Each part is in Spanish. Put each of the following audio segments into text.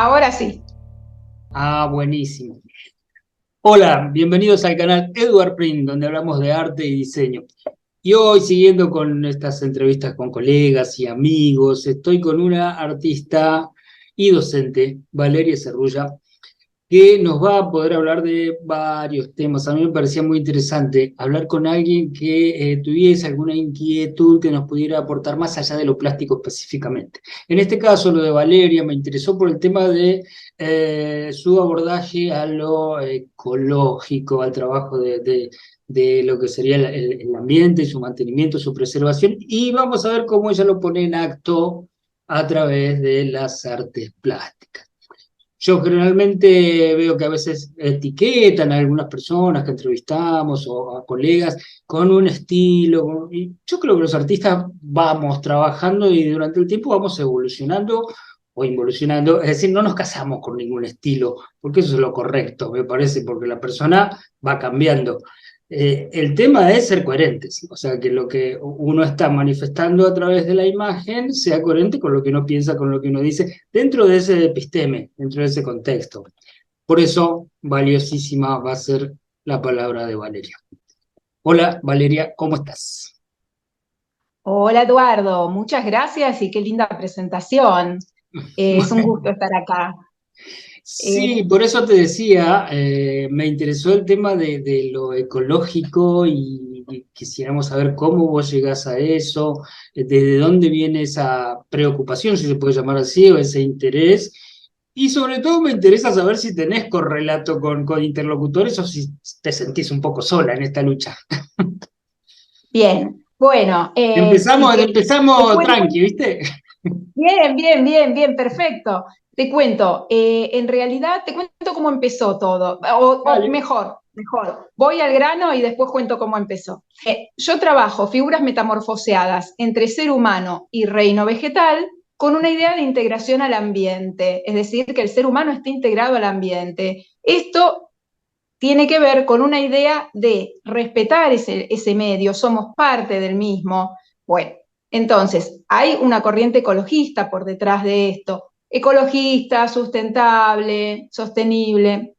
Ahora sí. Ah, buenísimo. Hola, bienvenidos al canal Edward Print, donde hablamos de arte y diseño. Y hoy, siguiendo con estas entrevistas con colegas y amigos, estoy con una artista y docente, Valeria Cerrulla, que nos va a poder hablar de varios temas. A mí me parecía muy interesante hablar con alguien que tuviese alguna inquietud que nos pudiera aportar más allá de lo plástico específicamente. En este caso, lo de Valeria me interesó por el tema de su abordaje a lo ecológico, al trabajo de lo que sería el ambiente, su mantenimiento, su preservación, y vamos a ver cómo ella lo pone en acto a través de las artes plásticas. Yo generalmente veo que a veces etiquetan a algunas personas que entrevistamos o a colegas con un estilo, y yo creo que los artistas vamos trabajando y durante el tiempo vamos evolucionando o involucionando, es decir, no nos casamos con ningún estilo, porque eso es lo correcto, me parece, porque la persona va cambiando. El tema es ser coherentes, o sea, que lo que uno está manifestando a través de la imagen sea coherente con lo que uno piensa, con lo que uno dice, dentro de ese episteme, dentro de ese contexto. Por eso, valiosísima va a ser la palabra de Valeria. Hola, Valeria, ¿cómo estás? Hola Eduardo, muchas gracias y qué linda presentación. Es un gusto estar acá. Sí, Eh, por eso te decía, me interesó el tema de lo ecológico y quisiéramos saber cómo vos llegás a eso, desde dónde viene esa preocupación, si se puede llamar así, o ese interés. Y sobre todo me interesa saber si tenés correlato con interlocutores o si te sentís un poco sola en esta lucha. Bien, bueno, si Empezamos, te empezamos cuento, tranqui, ¿viste? bien, bien, bien, bien, perfecto. Te cuento, en realidad te cuento cómo empezó todo, o Dale. mejor, voy al grano y después cuento cómo empezó. Yo trabajo figuras metamorfoseadas entre ser humano y reino vegetal con una idea de integración al ambiente, es decir, que el ser humano esté integrado al ambiente. Esto tiene que ver con una idea de respetar ese medio, somos parte del mismo. Bueno, entonces, hay una corriente ecologista por detrás de esto, ecologista, sustentable, sostenible.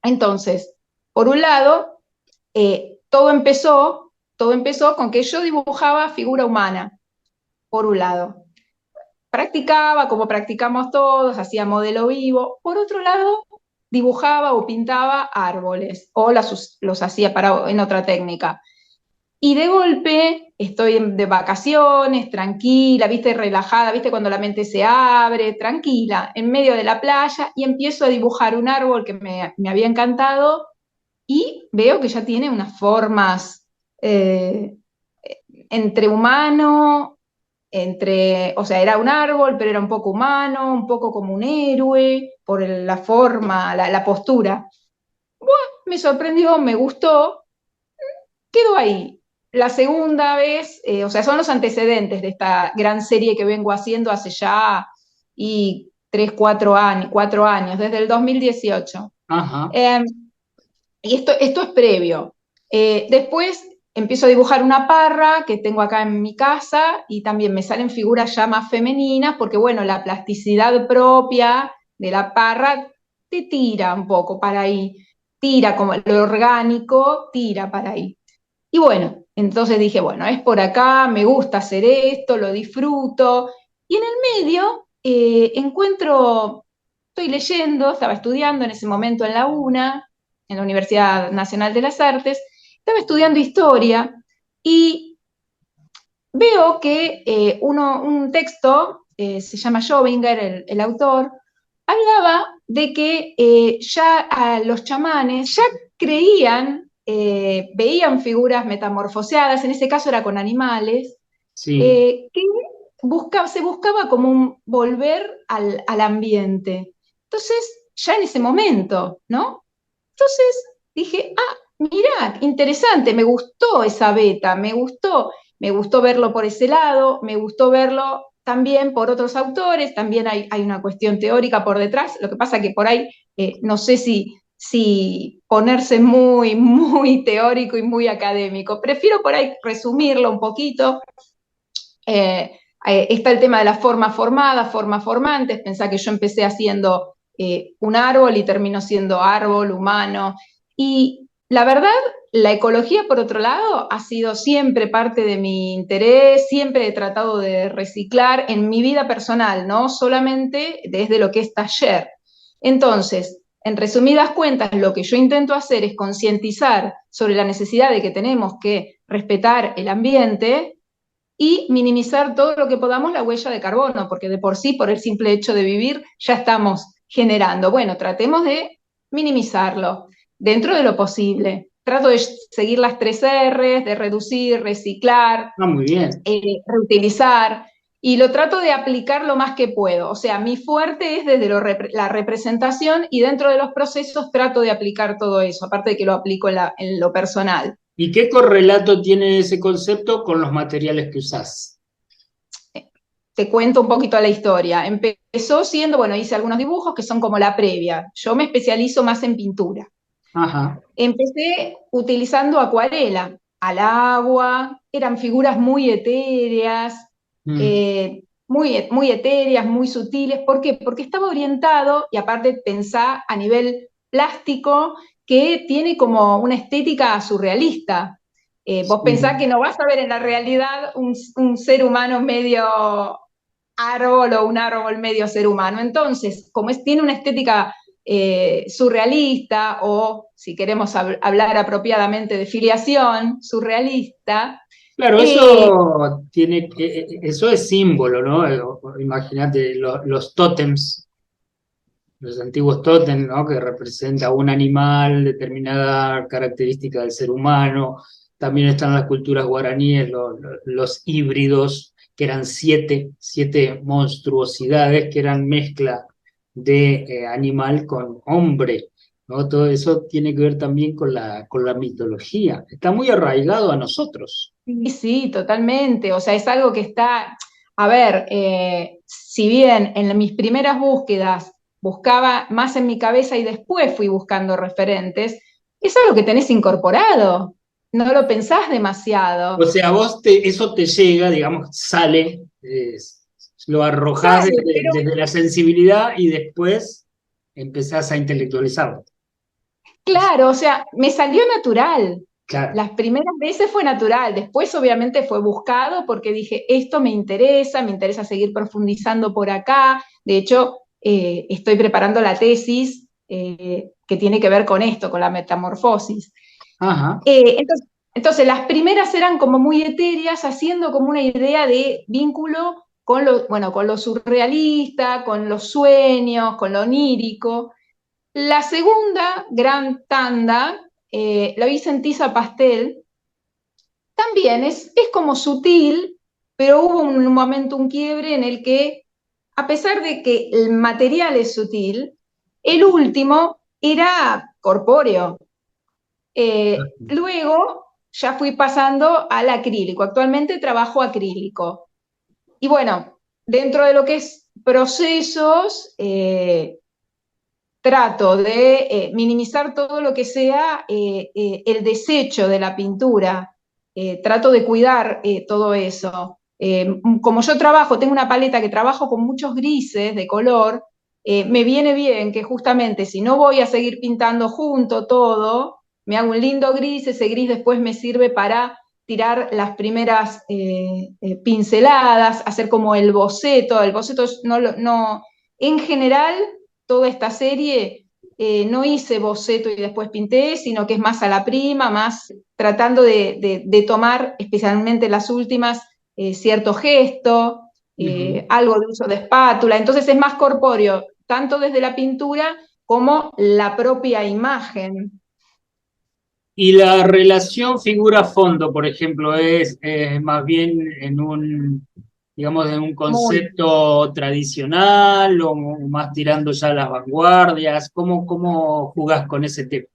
Entonces, por un lado, todo empezó con que yo dibujaba figura humana, por un lado. Practicaba como practicamos todos, hacía modelo vivo. Por otro lado, dibujaba o pintaba árboles o los hacía en otra técnica. Y de golpe estoy de vacaciones, tranquila, viste, relajada, viste cuando la mente se abre, tranquila, en medio de la playa y empiezo a dibujar un árbol que me había encantado y veo que ya tiene unas formas eh, entre humano, o sea, era un árbol, pero era un poco humano, un poco como un héroe, por la forma, la postura. Me sorprendió, me gustó, quedó ahí. La segunda vez, o sea, son los antecedentes de esta gran serie que vengo haciendo hace ya y 4 años, desde el 2018. Ajá. Eh, y esto es previo. Después empiezo a dibujar una parra que tengo acá en mi casa y también me salen figuras ya más femeninas porque, bueno, la plasticidad propia de la parra te tira un poco para ahí, tira como lo orgánico, tira para ahí. Y bueno, entonces dije, bueno, es por acá, me gusta hacer esto, lo disfruto. Y en el medio estoy leyendo, estaba estudiando en ese momento en la UNA, en la Universidad Nacional de las Artes, estaba estudiando historia y veo que un texto, se llama Schobinger, el autor, hablaba de que ya a los chamanes ya creían, veían figuras metamorfoseadas, en ese caso era con animales, Sí. que se buscaba como un volver al ambiente. Entonces, ya en ese momento, ¿no? Entonces dije, ah, mirá, interesante, me gustó esa beta, me gustó verlo por ese lado, me gustó verlo también por otros autores, también hay una cuestión teórica por detrás, lo que pasa que por ahí no sé si ponerse muy, muy teórico y muy académico, prefiero por ahí resumirlo un poquito. Está el tema de la forma formada, forma formantes, pensá que yo empecé haciendo un árbol y termino siendo árbol, humano. Y la verdad, la ecología, por otro lado, ha sido siempre parte de mi interés, siempre he tratado de reciclar en mi vida personal, no solamente desde lo que es taller. Entonces, en resumidas cuentas, lo que yo intento hacer es concientizar sobre la necesidad de que tenemos que respetar el ambiente y minimizar todo lo que podamos la huella de carbono, porque de por sí, por el simple hecho de vivir, ya estamos generando. Bueno, tratemos de minimizarlo dentro de lo posible. Trato de seguir las 3 R's, de reducir, reciclar, Ah, muy bien. reutilizar, y lo trato de aplicar lo más que puedo. O sea, mi fuerte es desde la representación y dentro de los procesos trato de aplicar todo eso, aparte de que lo aplico en lo personal. ¿Y qué correlato tiene ese concepto con los materiales que usás? Te cuento un poquito la historia. Empezó siendo, bueno, hice algunos dibujos que son como la previa. Yo me especializo más en pintura. Ajá. Empecé utilizando acuarela al agua, eran figuras muy etéreas, Mm. muy etéreas, muy sutiles. ¿Por qué? Porque estaba orientado, y aparte pensá a nivel plástico, que tiene como una estética surrealista. Vos pensás Sí. que no vas a ver en la realidad un ser humano medio árbol o un árbol medio ser humano. Entonces, como tiene una estética surrealista o, si queremos hablar apropiadamente de filiación, surrealista, Claro, eh, eso es símbolo, ¿no? Imagínate los tótems, los antiguos tótems, ¿no? Que representa un animal, determinada característica del ser humano. También están las culturas guaraníes, los híbridos, que eran siete monstruosidades, que eran mezcla de animal con hombre, ¿no? Todo eso tiene que ver también con la mitología. Está muy arraigado a nosotros. sí, sí, totalmente. O sea, es algo que está, a ver, si bien en mis primeras búsquedas buscaba más en mi cabeza y después fui buscando referentes, es algo que tenés incorporado. No lo pensás O demasiado. sea, eso te llega, digamos, sale, lo arrojás Sale, desde la sensibilidad y después empezás a intelectualizarlo. claro, o sea, me salió natural. Claro. Las primeras veces fue natural, después obviamente fue buscado porque dije, esto me interesa seguir profundizando por acá. De hecho, estoy preparando la tesis que tiene que ver con esto, con la metamorfosis. Ajá. Entonces, las primeras eran como muy etéreas, haciendo como una idea de vínculo con bueno, con lo surrealista, con los sueños, con lo onírico. La segunda gran tanda la hice en tiza pastel. También es como sutil, pero hubo un momento, un quiebre en el que, a pesar de que el material es sutil, el último era corpóreo. Luego ya fui pasando al acrílico. Actualmente trabajo acrílico. Y bueno, dentro de lo que es procesos, trato de minimizar todo lo que sea el desecho de la pintura. Trato de cuidar todo eso. Como yo trabajo, tengo una paleta que trabajo con muchos grises de color, me viene bien que justamente si no voy a seguir pintando junto todo, me hago un lindo gris, ese gris después me sirve para tirar las primeras pinceladas, hacer como el boceto. El boceto no, en general toda esta serie no hice boceto y después pinté, sino que es más a la prima, más tratando de tomar, especialmente las últimas, cierto gesto, Ujú. algo de uso de espátula. Entonces es más corpóreo, tanto desde la pintura como la propia imagen. Y la relación figura-fondo, por ejemplo, es más bien digamos, en un Muy. concepto tradicional o más tirando ya a las vanguardias. ¿Cómo jugás con ese tema?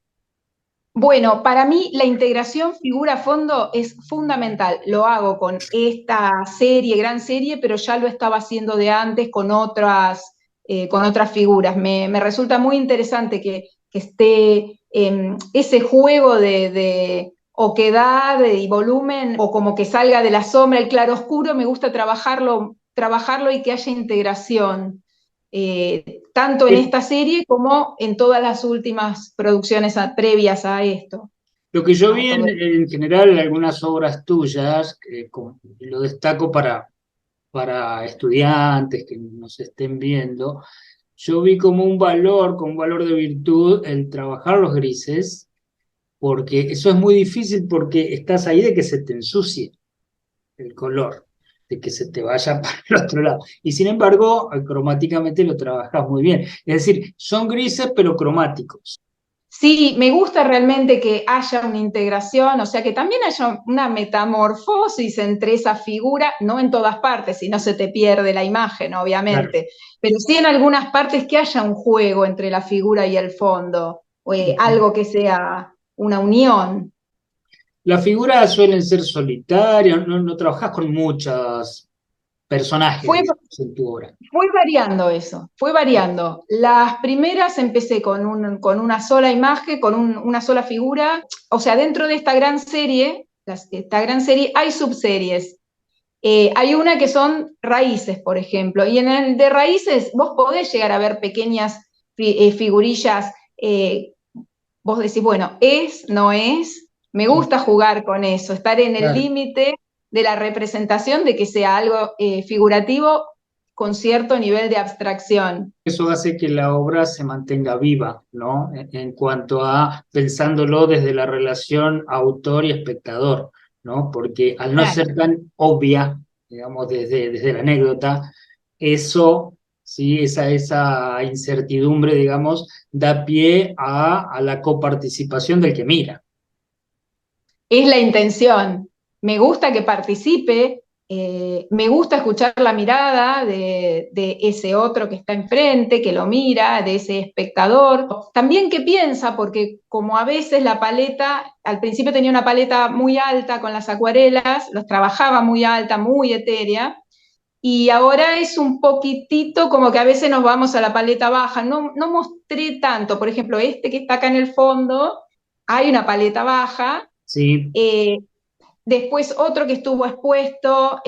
Bueno, para mí la integración figura-fondo es fundamental. Lo hago con esta serie, gran serie, pero ya lo estaba haciendo de antes con otras figuras. Me resulta muy interesante que esté ese juego de oquedad y volumen, o como que salga de la sombra el claroscuro. Me gusta trabajarlo y que haya integración. tanto en esta serie como en todas las últimas producciones previas a esto. Lo que yo A vi todo esto. en general en algunas obras tuyas, lo destaco para estudiantes que nos estén viendo, yo vi como un valor de virtud el trabajar los grises, porque eso es muy difícil porque estás ahí de que se te ensucie el color, de que se te vaya para el otro lado. Y sin embargo, cromáticamente lo trabajas muy bien. Es decir, son grises pero cromáticos. Sí, me gusta realmente que haya una integración, o sea, que también haya una metamorfosis entre esa figura, no en todas partes, si no se te pierde la imagen, Claro. obviamente, pero sí en algunas partes que haya un juego entre la figura y el fondo, o algo que sea una unión. Las figuras suelen ser solitarias, no trabajas con muchos personajes, Fue, digamos, en tu obra. fue variando eso, fue variando. Las primeras empecé con una sola imagen, con una sola figura, o sea, dentro de esta gran serie, esta gran serie hay subseries. Hay una que son raíces, por ejemplo, y en el de raíces vos podés llegar a ver pequeñas figurillas, vos decís, bueno, es, no es, me gusta jugar con eso, estar en el Claro. límite de la representación de que sea algo figurativo con cierto nivel de abstracción. Eso hace que la obra se mantenga viva, ¿no? En cuanto a pensándolo desde la relación autor y espectador, ¿no? Porque al no Claro. ser tan obvia, digamos, desde la anécdota, eso, sí, esa incertidumbre, digamos, da pie a la coparticipación del que mira. Es la intención. Me gusta que participe, me gusta escuchar la mirada de ese otro que está enfrente, que lo mira, de ese espectador. También que piensa, porque como a veces la paleta, al principio tenía una paleta muy alta con las acuarelas, los trabajaba muy alta, muy etérea, y ahora es un poquitito como que a veces nos vamos a la paleta baja. No mostré tanto, por ejemplo, este que está acá en el fondo, hay una paleta baja. Sí, eh, Después otro que estuvo expuesto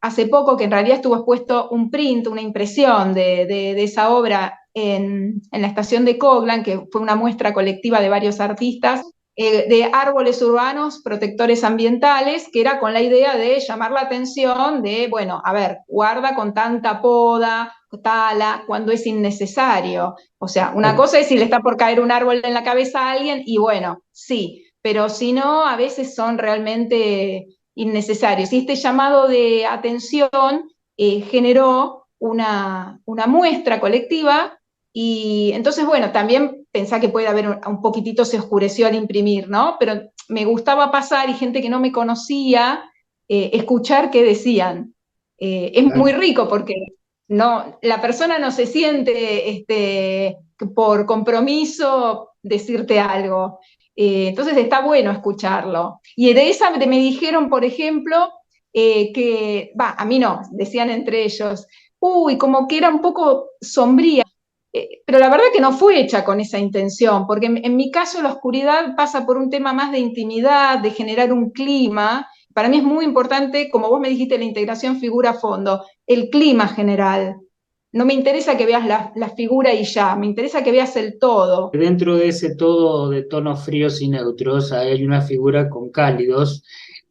hace poco, que en realidad estuvo expuesto un print, una impresión de esa obra en la estación de Coglan, que fue una muestra colectiva de varios artistas, de árboles urbanos, protectores ambientales, que era con la idea de llamar la atención de, bueno, a ver, guarda con tanta poda, tala, cuando es innecesario. O sea, una claro. cosa es si le está por caer un árbol en la cabeza a alguien y bueno, sí, pero si no, a veces son realmente innecesarios. Y este llamado de atención generó una muestra colectiva y entonces, bueno, también pensá que puede haber un poquitito se oscureció al imprimir, ¿no? Pero me gustaba pasar y gente que no me conocía, escuchar qué decían. Es muy rico porque no, la persona no se siente por compromiso decirte algo. Entonces está bueno escucharlo. Y de esa me dijeron, por ejemplo, que, va, a mí no, decían entre ellos, uy, como que era un poco sombría. Pero la verdad que no fue hecha con esa intención, porque en mi caso la oscuridad pasa por un tema más de intimidad, de generar un clima. Para mí es muy importante, como vos me dijiste, la integración figura-fondo, el clima general. No me interesa que veas la figura y ya, me interesa que veas el todo. Dentro de ese todo de tonos fríos y neutros, hay una figura con cálidos,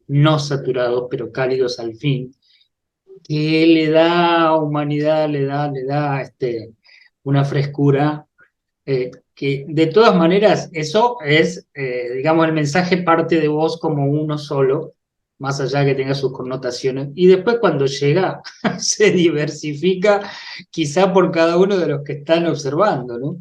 no saturados, pero cálidos al fin, que le da humanidad, le da una frescura, que de todas maneras, eso es, digamos, el mensaje parte de vos como uno solo, más allá que tenga sus connotaciones, y después cuando llega, se diversifica quizá por cada uno de los que están observando, ¿no?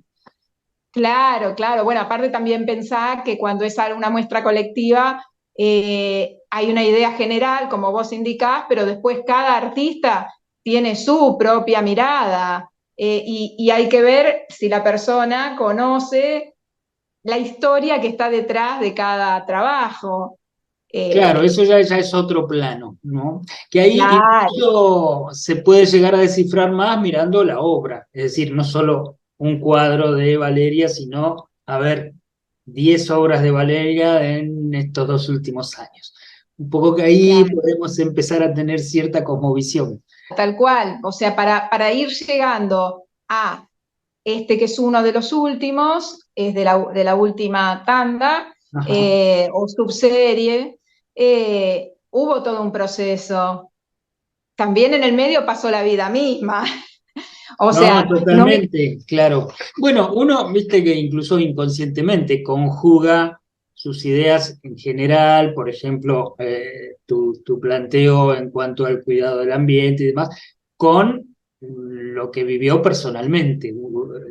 Claro, claro. Bueno, aparte también pensar que cuando es una muestra colectiva hay una idea general, como vos indicás, pero después cada artista tiene su propia mirada y hay que ver si la persona conoce la historia que está detrás de cada trabajo. Claro, Eh, eso ya es otro plano, ¿no? Que ahí claro, incluso se puede llegar a descifrar más mirando la obra, es decir, no solo un cuadro de Valeria, sino, a ver, 10 obras de Valeria en estos 2 últimos años. Un poco que ahí claro. podemos empezar a tener cierta cosmovisión. Tal cual, o sea, para ir llegando. a este que es uno de los últimos, es de la última tanda, Ajá. o subserie, hubo todo un proceso. También en el medio pasó la vida misma. O No, sea, no me... totalmente, claro. Bueno, uno, viste que incluso inconscientemente conjuga sus ideas en general, por ejemplo, tu planteo en cuanto al cuidado del ambiente y demás, con lo que vivió personalmente.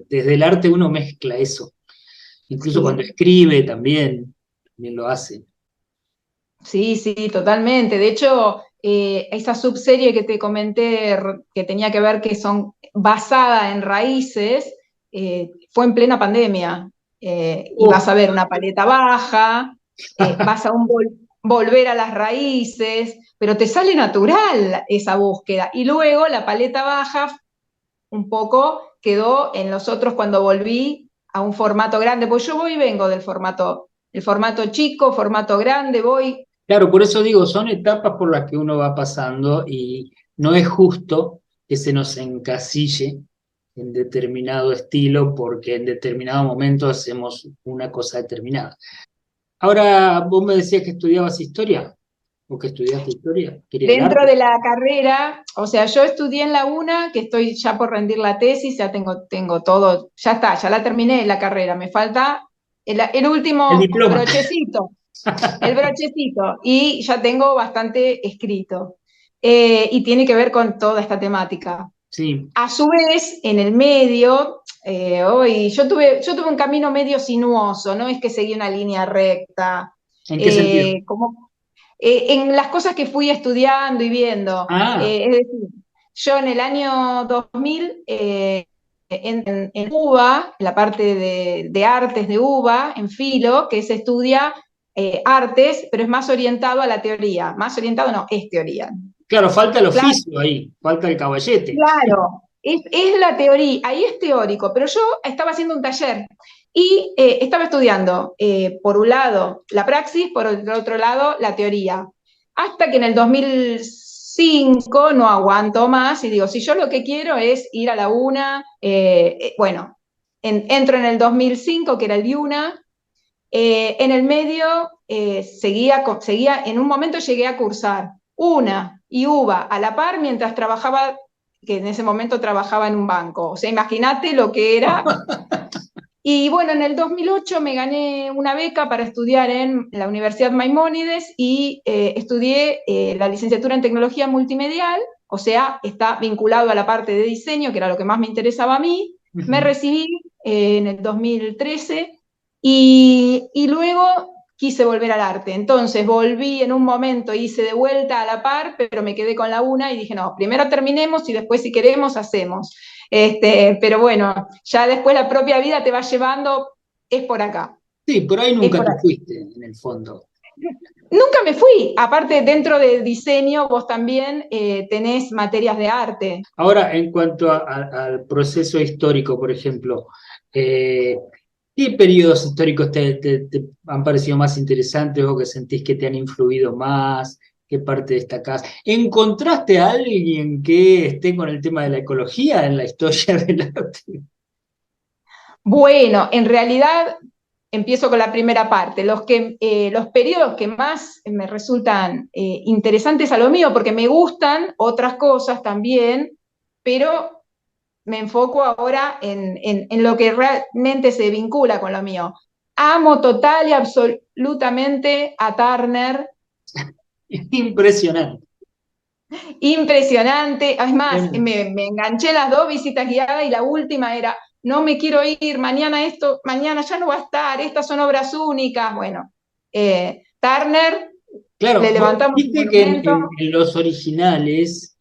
Desde el arte uno mezcla eso. Incluso cuando Sí, escribe también lo hace. sí, sí, totalmente. De hecho, esa subserie que te comenté, que tenía que ver que son basada en raíces, fue en plena pandemia. Y vas Uf, a ver una paleta baja, vas a volver a las raíces, pero te sale natural esa búsqueda. Y luego la paleta baja un poco quedó en los otros cuando volví a un formato grande, pues yo voy y vengo del formato, el formato chico, formato grande, voy. claro, por eso digo, son etapas por las que uno va pasando y no es justo que se nos encasille en determinado estilo porque en determinado momento hacemos una cosa determinada. Ahora, vos me decías que estudiabas historia o que estudiaste historia, quería el Dentro arte. de la carrera, o sea, yo estudié en la UNA, que estoy ya por rendir la tesis, ya tengo todo, ya está, ya la terminé la carrera, me falta el El último diploma. brochecito, y ya tengo bastante escrito. Y tiene que ver con toda esta temática. Sí, A su vez, en el medio, hoy yo tuve un camino medio sinuoso, no es que seguí una línea recta, ¿en qué sentido? como en las cosas que fui estudiando y viendo. Ah, Es decir, yo en el año 2000, en UBA, en la parte de artes de UBA, en Filo, que se estudia artes, pero es más orientado a la teoría, más orientado no, es teoría. claro, falta el Claro, oficio ahí, falta el caballete. claro, es la teoría, ahí es teórico, pero yo estaba haciendo un taller y estaba estudiando, por un lado, la praxis, por el otro lado, la teoría. Hasta que en el 2005 no aguanto más y digo, si yo lo que quiero es ir a la UNA, bueno, entro en el 2005, que era el DIUNA, en el medio seguía, en un momento llegué a cursar una y UBA a la par mientras trabajaba, que en ese momento trabajaba en un banco. O sea, imagínate lo que era. Y bueno, en el 2008 me gané una beca para estudiar en la Universidad Maimónides y estudié la licenciatura en tecnología multimedial, o sea, está vinculado a la parte de diseño, que era lo que más me interesaba a mí. Me Ujú. recibí en el 2013 y luego quise volver al arte. Entonces volví en un momento, hice de vuelta a la par, pero me quedé con la una y dije, no, primero terminemos y después si queremos hacemos. Pero bueno, ya después la propia vida te va llevando, es por acá, Sí, por ahí es nunca por te acá. fuiste, en el fondo. Nunca me fui, aparte dentro de diseño vos también tenés materias de arte. Ahora, en cuanto al proceso histórico, por ejemplo, eh, ¿qué periodos históricos te han parecido más interesantes o que sentís que te han influido más? ¿Qué parte destacás? ¿Encontraste a alguien que esté con el tema de la ecología en la historia del arte? Bueno, en realidad empiezo con la primera parte, los periodos que más me resultan interesantes a lo mío, porque me gustan otras cosas también, pero me enfoco ahora en lo que realmente se vincula con lo mío. Amo total y absolutamente a Turner, Impresionante. impresionante. Es más, Tremendo. me enganché en las dos visitas guiadas y la última era, no me quiero ir, mañana esto, mañana ya no va a estar, estas son obras únicas. Bueno, Turner, le Claro, vos levantamos un viste que monumento. en los originales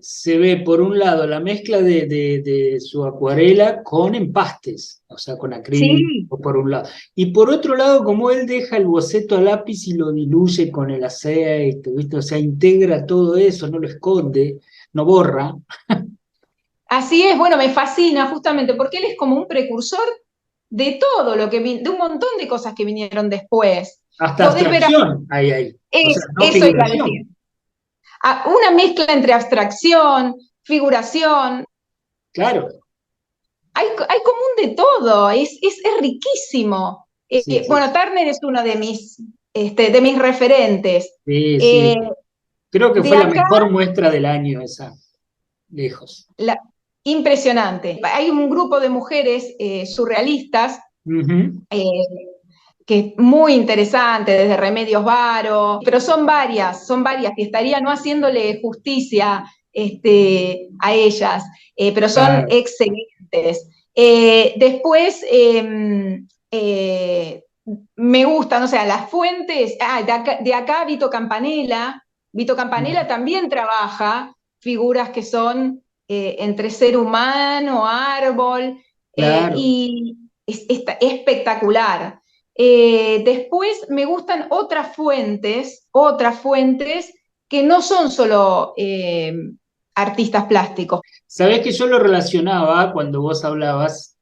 se ve por un lado la mezcla de su acuarela con empastes, o sea, con Sí, acrílico por un lado. Y por otro lado, como él deja el boceto a lápiz y lo diluye con el aceite, ¿viste? O sea, integra todo eso, no lo esconde, no borra. así es, bueno, me fascina justamente porque él es como un precursor de todo lo que de un montón de cosas que vinieron después. Hasta Podés ver, abstracción hay ahí, o sea, no eso iba a decir, figuración. una mezcla entre abstracción, figuración, Claro, hay como un de todo, es riquísimo. Sí, sí, Bueno, Turner es uno de mis referentes. sí, Eh, sí. Creo que de fue la acá, mejor muestra del año esa, lejos. la, impresionante. Hay un grupo de mujeres surrealistas Ujú. eh, que es muy interesante, desde Remedios Varo, pero son varias, y estaría no haciéndole justicia a ellas, pero son Claro. excelentes. Después, me gustan, o sea, las fuentes, de acá Vito Campanella también trabaja figuras que son entre ser humano, árbol, Claro. y es espectacular. Después me gustan otras fuentes que no son solo artistas plásticos. Sabés que yo lo relacionaba cuando vos hablabas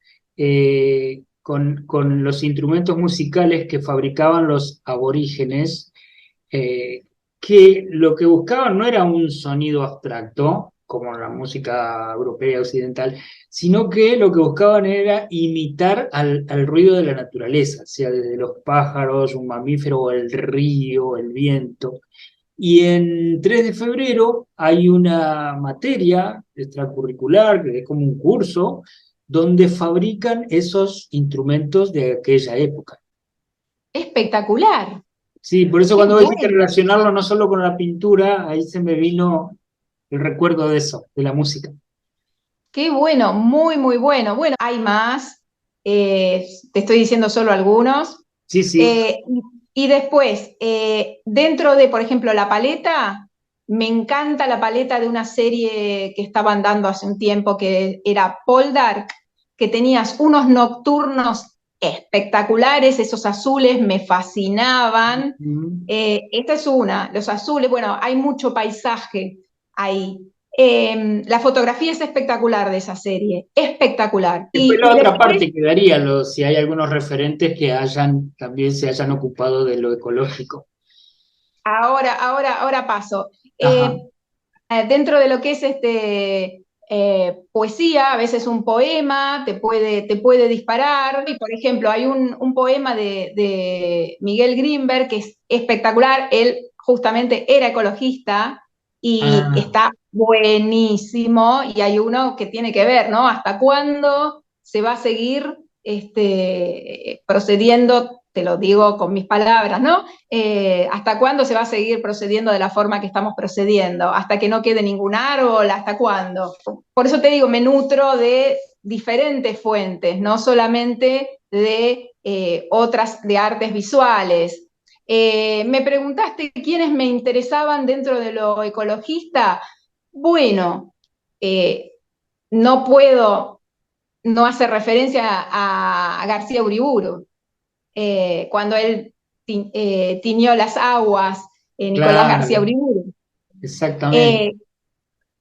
con los instrumentos musicales que fabricaban los aborígenes, eh, que lo que buscaban no era un sonido abstracto, como la música europea occidental, sino que lo que buscaban era imitar al ruido de la naturaleza, sea desde los pájaros, un mamífero, el río, el viento. Y en 3 de febrero hay una materia extracurricular, que es como un curso, donde fabrican esos instrumentos de aquella época. Espectacular. Sí, por eso Qué cuando dijiste bueno. relacionarlo no solo con la pintura, ahí se me vino el recuerdo de eso, de la música. Qué bueno, muy, muy bueno. Bueno, hay más, te estoy diciendo solo algunos. Sí, sí. Y después, dentro de, por ejemplo, la paleta, me encanta la paleta de una serie que estaban dando hace un tiempo que era Poldark, que tenías unos nocturnos espectaculares, esos azules me fascinaban. Mm. Esta es una, los azules, bueno, hay mucho paisaje ahí. La fotografía es espectacular de esa serie, espectacular. Después Y la otra después, parte quedaría, si hay algunos referentes que también se hayan ocupado de lo ecológico. ahora paso. Ajá. Dentro de lo que es poesía, a veces un poema te puede disparar. Y por ejemplo, hay un poema de Miguel Grinberg que es espectacular. Él justamente era ecologista y Ah, está buenísimo. Y hay uno que tiene que ver, ¿no? ¿Hasta cuándo se va a seguir procediendo? Te lo digo con mis palabras, ¿no? ¿Hasta cuándo se va a seguir procediendo de la forma que estamos procediendo? ¿Hasta que no quede ningún árbol? ¿Hasta cuándo? Por eso te digo, me nutro de diferentes fuentes, no solamente de otras, de artes visuales. Me preguntaste quiénes me interesaban dentro de lo ecologista. Bueno, eh, no puedo no hacer referencia a García Uriburu cuando él tiñó las aguas, Nicolás García claro, Uriburu. exactamente. Eh,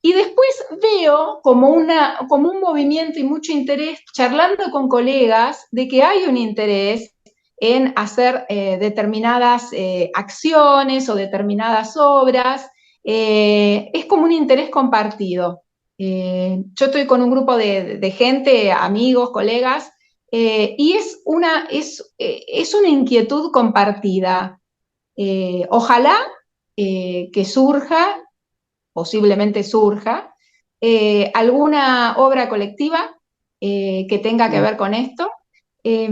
y después veo como un movimiento y mucho interés, charlando con colegas, de que hay un interés en hacer determinadas acciones o determinadas obras. Es como un interés compartido. Yo estoy con un grupo de gente, amigos, colegas, y es una inquietud compartida. Ojalá que surja, posiblemente surja, alguna obra colectiva que tenga que ver con esto, Claro,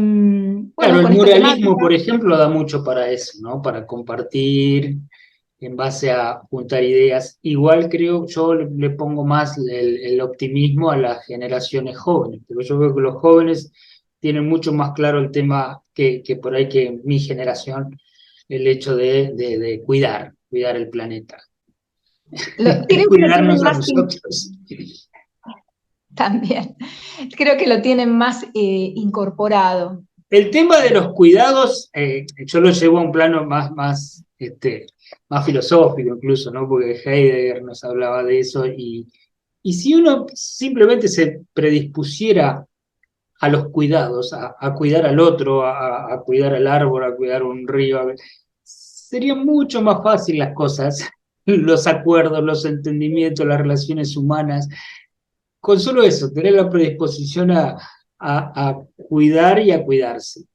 bueno, el con esta muralismo, temática. por ejemplo, da mucho para eso, ¿no? Para compartir en base a juntar ideas. Igual creo, yo le pongo más el optimismo a las generaciones jóvenes, pero yo veo que los jóvenes tienen mucho más claro el tema que por ahí que mi generación, el hecho de cuidar el planeta, Creo que lo tienen cuidarnos a más nosotros. también, creo que lo tienen más incorporado. El tema de los cuidados, yo lo llevo a un plano más filosófico incluso, ¿no? Porque Heidegger nos hablaba de eso y si uno simplemente se predispusiera a los cuidados, a cuidar al otro, a cuidar al árbol, a cuidar un río, sería mucho más fácil las cosas, los acuerdos, los entendimientos, las relaciones humanas, con solo eso, tener la predisposición a cuidar y a cuidarse.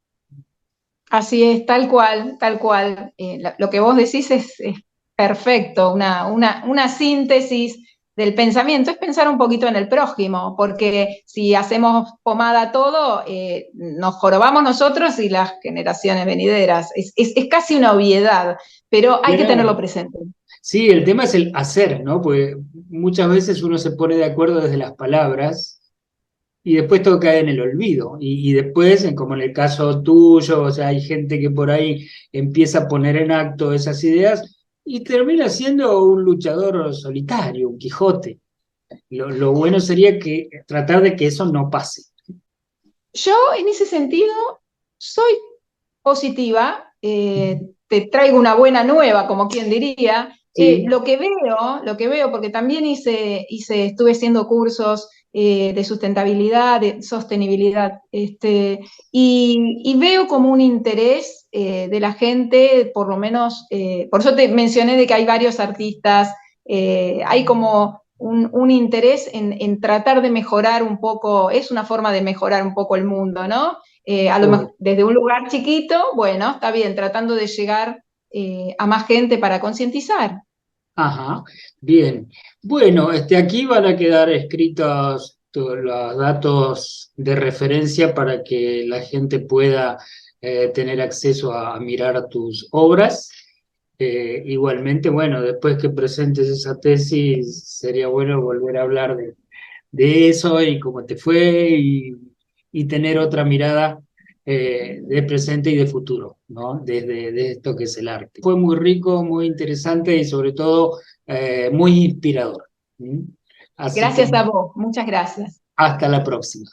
Así es, tal cual, tal cual. Lo que vos decís es perfecto, una síntesis del pensamiento, es pensar un poquito en el prójimo, porque si hacemos pomada a todo, nos jorobamos nosotros y las generaciones venideras. Es casi una obviedad, pero hay que tenerlo Claro. presente. Sí, el tema es el hacer, ¿no? Porque muchas veces uno se pone de acuerdo desde las palabras y después todo cae en el olvido. Y después, como en el caso tuyo, o sea, hay gente que por ahí empieza a poner en acto esas ideas y termina siendo un luchador solitario, un Quijote. Lo bueno sería que tratar de que eso no pase. Yo en ese sentido soy positiva, te traigo una buena nueva, como quien diría. Sí, Lo que veo, porque también estuve haciendo cursos de sustentabilidad, de sostenibilidad, y veo como un interés de la gente, por lo menos, por eso te mencioné de que hay varios artistas, hay como un interés en tratar de mejorar un poco, es una forma de mejorar un poco el mundo, ¿no? A lo mejor desde un lugar chiquito, bueno, está bien, tratando de llegar a más gente para concientizar. ajá, bien. Bueno, aquí van a quedar escritos los datos de referencia para que la gente pueda tener acceso a mirar tus obras. Igualmente, bueno, después que presentes esa tesis, sería bueno volver a hablar de eso y cómo te fue y tener otra mirada de presente y de futuro, ¿no? De esto que es el arte. Fue muy rico, muy interesante y sobre todo muy inspirador. ¿Mm? Así que Gracias a vos, muchas gracias. hasta la próxima.